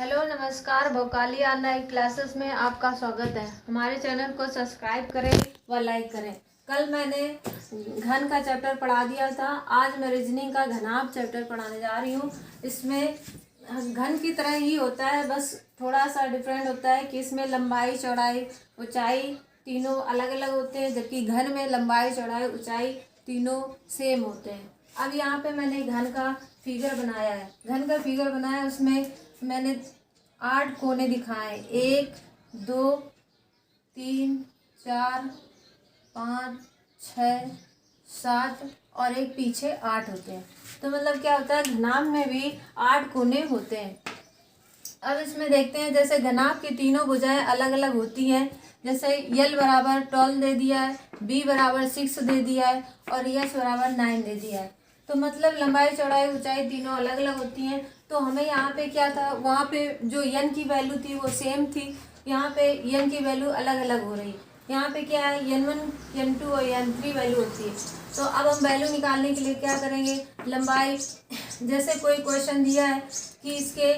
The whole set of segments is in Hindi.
हेलो नमस्कार, भोकाली ऑनलाइन क्लासेस में आपका स्वागत है। हमारे चैनल को सब्सक्राइब करें व लाइक करें। कल मैंने घन का चैप्टर पढ़ा दिया था। आज मैं रीजनिंग का घनाभ चैप्टर पढ़ाने जा रही हूँ। इसमें घन की तरह ही होता है, बस थोड़ा सा डिफरेंट होता है कि इसमें लंबाई चौड़ाई ऊंचाई तीनों अलग अलग होते हैं, जबकि घन में लंबाई चौड़ाई ऊंचाई तीनों सेम होते हैं। अब यहाँ पे मैंने घन का फिगर बनाया है। घन का फिगर बनाया, उसमें मैंने 8 कोने दिखाए। 1 2 3 4 5 6 7 और एक पीछे 8 होते हैं। तो मतलब क्या होता है, घनाभ में भी 8 कोने होते हैं। अब इसमें देखते हैं, जैसे घनाभ की तीनों भुजाएं अलग अलग होती हैं। जैसे यल बराबर 12 दे दिया है, बी बराबर 6 दे दिया है और यस बराबर 9 दे दिया है। तो मतलब लंबाई चौड़ाई ऊंचाई तीनों अलग अलग होती हैं। तो हमें यहाँ पे क्या था, वहाँ पे जो यन की वैल्यू थी वो सेम थी, यहाँ पे यन की वैल्यू अलग अलग हो रही है। यहाँ पे क्या है, N1 N2 और N3 वैल्यू होती है। तो अब हम वैल्यू निकालने के लिए क्या करेंगे, लंबाई, जैसे कोई क्वेश्चन दिया है कि इसके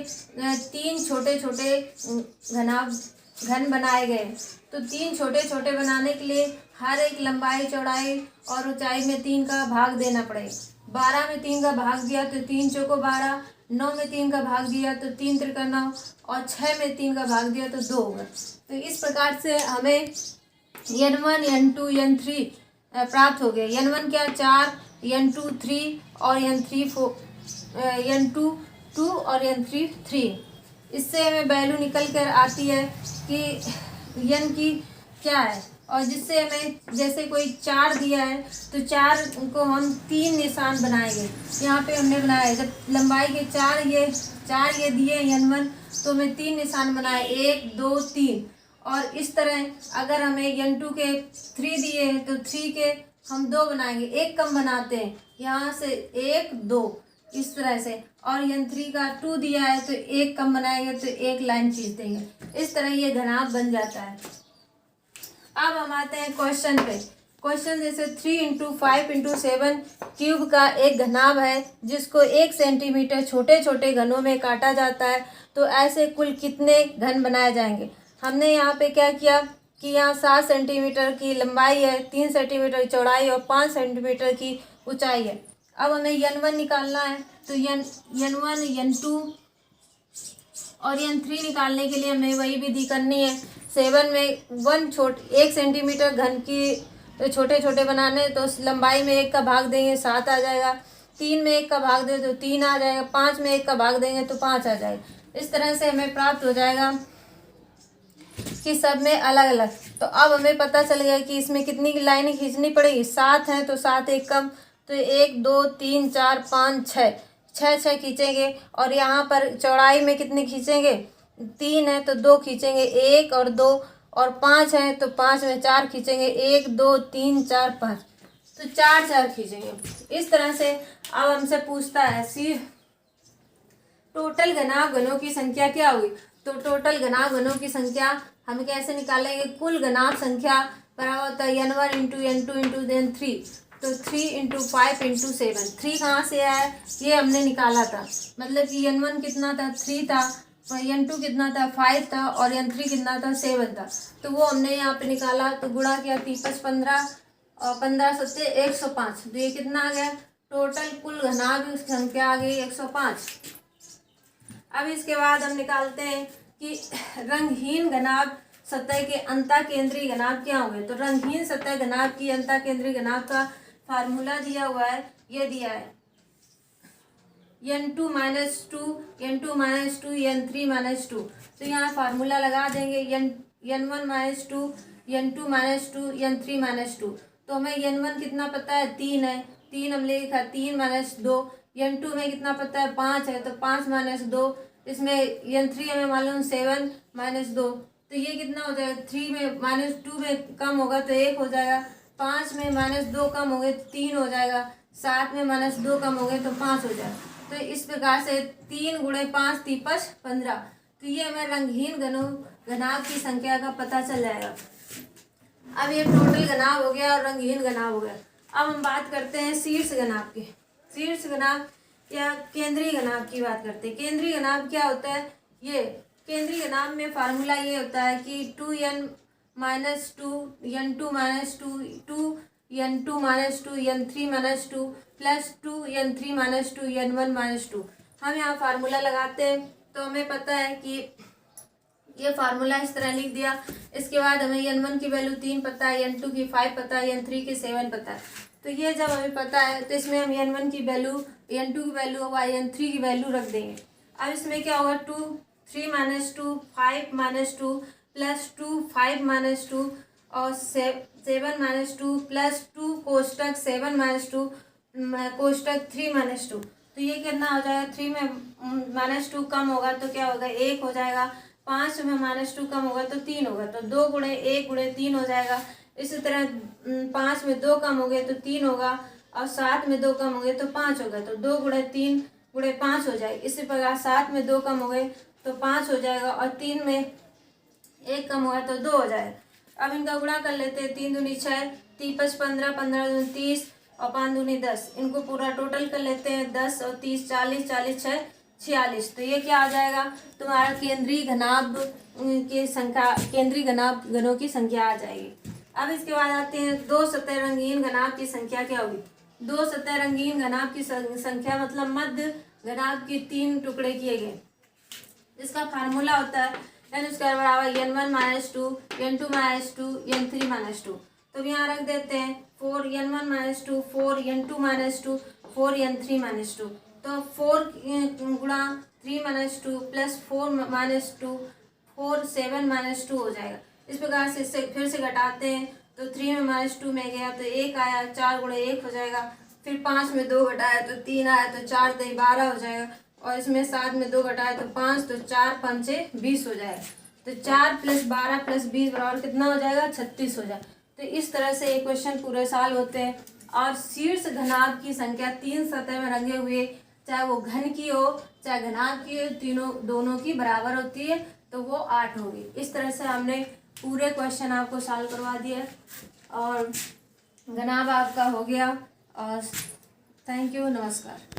3 छोटे छोटे घन बनाए गए, तो 3 छोटे छोटे बनाने के लिए हर एक लंबाई चौड़ाई और ऊंचाई में 3 का भाग देना पड़ेगा। 12 में 3 का भाग दिया तो 3 चौको 12, 9 में 3 का भाग दिया तो 3 त्रिका 9 और 6 में 3 का भाग दिया तो 2 होगा। तो इस प्रकार से हमें N1 N2 N3 प्राप्त हो गए। N1 क्या 4, N2 3 और N3 4, N2 2 और N3 3। इससे हमें वैल्यू निकल कर आती है कि यन की क्या है। और जिससे हमें, जैसे कोई 4 दिया है तो 4 को हम 3 निशान बनाएंगे। यहाँ पे हमने बनाया, जब लंबाई के 4 ये दिए N1, तो हमें 3 निशान बनाए, 1 2 3। और इस तरह अगर हमें N2 के 3 दिए हैं तो 3 के हम 2 बनाएंगे, एक कम बनाते हैं, यहाँ से 1 2 इस तरह से। और N3 का 2 दिया है तो एक कम बनाएंगे तो एक लाइन खींच देंगे। इस तरह ये घनाभ बन जाता है। अब हम आते हैं क्वेश्चन पे। क्वेश्चन जैसे 3 इंटू 5 इंटू 7 क्यूब का एक घनाभ है जिसको 1 सेंटीमीटर छोटे छोटे घनों में काटा जाता है, तो ऐसे कुल कितने घन बनाए जाएंगे। हमने यहाँ पे क्या किया कि यहाँ 7 सेंटीमीटर की लंबाई है, 3 सेंटीमीटर चौड़ाई और 5 सेंटीमीटर की ऊंचाई है। अब हमें N1 निकालना है, तो N1 N2 और N3 निकालने के लिए हमें वही विधि करनी है। 7 में 1 सेंटीमीटर घन की छोटे छोटे बनाने, तो लंबाई में 1 का भाग देंगे 7 आ जाएगा। 3 में 1 का भाग दें तो 3 आ जाएगा। 5 में 1 का भाग देंगे तो 5 आ जाएगा। इस तरह से हमें प्राप्त हो जाएगा कि सब में अलग अलग। तो अब हमें पता चल गया कि इसमें कितनी लाइनें खींचनी पड़ेगी। 7 हैं तो 7 एक कम, तो 1 2 3 4 5 6 खींचेंगे। और यहाँ पर चौड़ाई में कितने खींचेंगे, 3 है तो 2 खींचेंगे, 1 और 2। और 5 है तो 5 में 4 खींचेंगे, 1 2 3 4 5, तो 4 खींचेंगे। इस तरह से अब हमसे पूछता है सी टोटल घनाभ घनों की संख्या क्या हुई। तो टोटल घनाभ घनों की संख्या हम कैसे निकालेंगे, कुल घनाभ संख्या बराबर होता है N1 into N2 into N3। तो 3 इंटू 5 इंटू 7। 3 कहाँ से आया है, ये हमने निकाला था। मतलब कि N1 कितना था, 3 था, N2 कितना था, 5 था और N3 कितना था, 7 था। तो वो हमने यहाँ पे निकाला, तो गुणा किया 30 15 और 15 सत्ते 105। तो ये कितना आ गया, टोटल कुल घनाभ संख्या आ गई 105। अब इसके बाद हम निकालते हैं कि रंगहीन घनाभ सतह के अंतः केंद्रीय घनाभ क्या होंगे। तो रंगहीन सतह घनाभ की अंतः केंद्रीय घनाभ का फार्मूला दिया हुआ है, ये दिया है N2 - 2 N2 - 2 N3 - 2। तो यहाँ फार्मूला लगा देंगे, N1 - 2 N2 - 2 N3 - 2। तो हमें N1 कितना पता है, 3 है, 3 हमने लिखा, 3 - 2। N2 में कितना पता है, 5 है, तो 5 - 2। इसमें N3 हमें मालूम 7 - 2। तो ये कितना हो जाएगा, 3 में -2 में कम होगा तो 1 हो जाएगा। 5 में -2 कम हो गए तो 3 हो जाएगा। 7 में -2 कम हो गए तो 5 हो जाएगा। तो इस प्रकार से 3 × 5 = 15। तो ये हमें रंगहीन घनाभ की संख्या का पता चल जाएगा। अब ये टोटल घनाभ हो गया और रंगहीन घनाभ हो गया। अब हम बात करते हैं शीर्ष घनाभ की। शीर्ष घनाभ या केंद्रीय घनाभ की बात करते हैं। केंद्रीय घनाभ क्या होता है, ये केंद्रीय घनाभ में फार्मूला ये होता है कि 2n minus 2 n2 minus 2 2n2 minus 2 n3 minus 2 plus 2n3 minus 2 n1 minus 2। हम यहाँ फार्मूला लगाते हैं तो हमें पता है कि ये फार्मूला इस तरह लिख दिया। इसके बाद हमें n1 की वैल्यू 3 पता है, n2 की 5 पता है, n3 की 7 पता है। तो ये जब हमें पता है तो इसमें हम n1 की वैल्यू, n2 की वैल्यू और n3 की वैल्यू रख देंगे। अब इसमें क्या होगा, 2 3 माइनस 2 5 माइनस 2 प्लस 2 5 माइनस 2 और 7 माइनस 2 प्लस 2 कोष्टक 7 माइनस 2 कोष्टक 3 माइनस 2। तो ये कितना हो जाएगा, 3 में माइनस 2 कम होगा तो क्या होगा, 1 हो जाएगा। 5 में माइनस 2 कम होगा तो 3 होगा, तो 2 गुणे 1 गुणे 3 हो जाएगा। इसी तरह 5 में 2 कम हो गए तो 3 होगा और 7 में 2 कम हो गए तो 5 होगा, तो 2 गुणे 3 गुणे 5 हो जाएगा। इसी प्रकार 7 में 2 कम हो गए तो 5 हो जाएगा और 3 में 1 कम हुआ तो 2 हो जाएगा। अब इनका गुणा कर लेते हैं, 3 दूनी 6, 3 5 15, 15 दूनी 30 और 5 दूनी 10। इनको पूरा टोटल कर लेते हैं, 10 और 30 40, 40 6 46। तो ये क्या आ जाएगा, तुम्हारा केंद्रीय घनाभ की संख्या, केंद्रीय घनाभ घनों की संख्या आ जाएगी। अब इसके बाद आते हैं दो सतह रंगीन घनाभ की संख्या क्या होगी। दो सतह रंगीन घनाभ की संख्या मतलब मध्य घनाभ के 3 टुकड़े किए गए। इसका फार्मूला होता है n स्क्वायर बराबर n1 minus 2 n2 minus 2 n3 minus 2। तो यहाँ रख देते हैं 4 n1 minus 2 4 n2 minus 2 4 n3 minus 2। तो 4 गुणा 3 माइनस 2 प्लस 4 माइनस 2 4 7 माइनस 2 हो जाएगा। इस प्रकार से इससे फिर से घटाते हैं तो 3 में माइनस 2 में गया तो 1 आया, 4 गुणे 1 हो जाएगा। फिर 5 में 2 घटाया तो 3 आया, तो 4 दही 12 हो जाएगा। और इसमें 7 में 2 घटाया तो 5, तो 4 पंचे 20 हो जाएगा। तो 4 प्लस 12 प्लस 20 बराबर कितना हो जाएगा, 36 हो जाएगा। तो इस तरह से ये क्वेश्चन पूरे साल होते हैं। और शीर्ष घनाभ की संख्या 3 सतह में रंगे हुए, चाहे वो घन की हो चाहे घनाभ की हो, तीनों दोनों की बराबर होती है, तो वो 8 होगी। इस तरह से हमने पूरे क्वेश्चन आपको सॉल्व करवा दिया और घनाभ आपका हो गया। और थैंक यू, नमस्कार।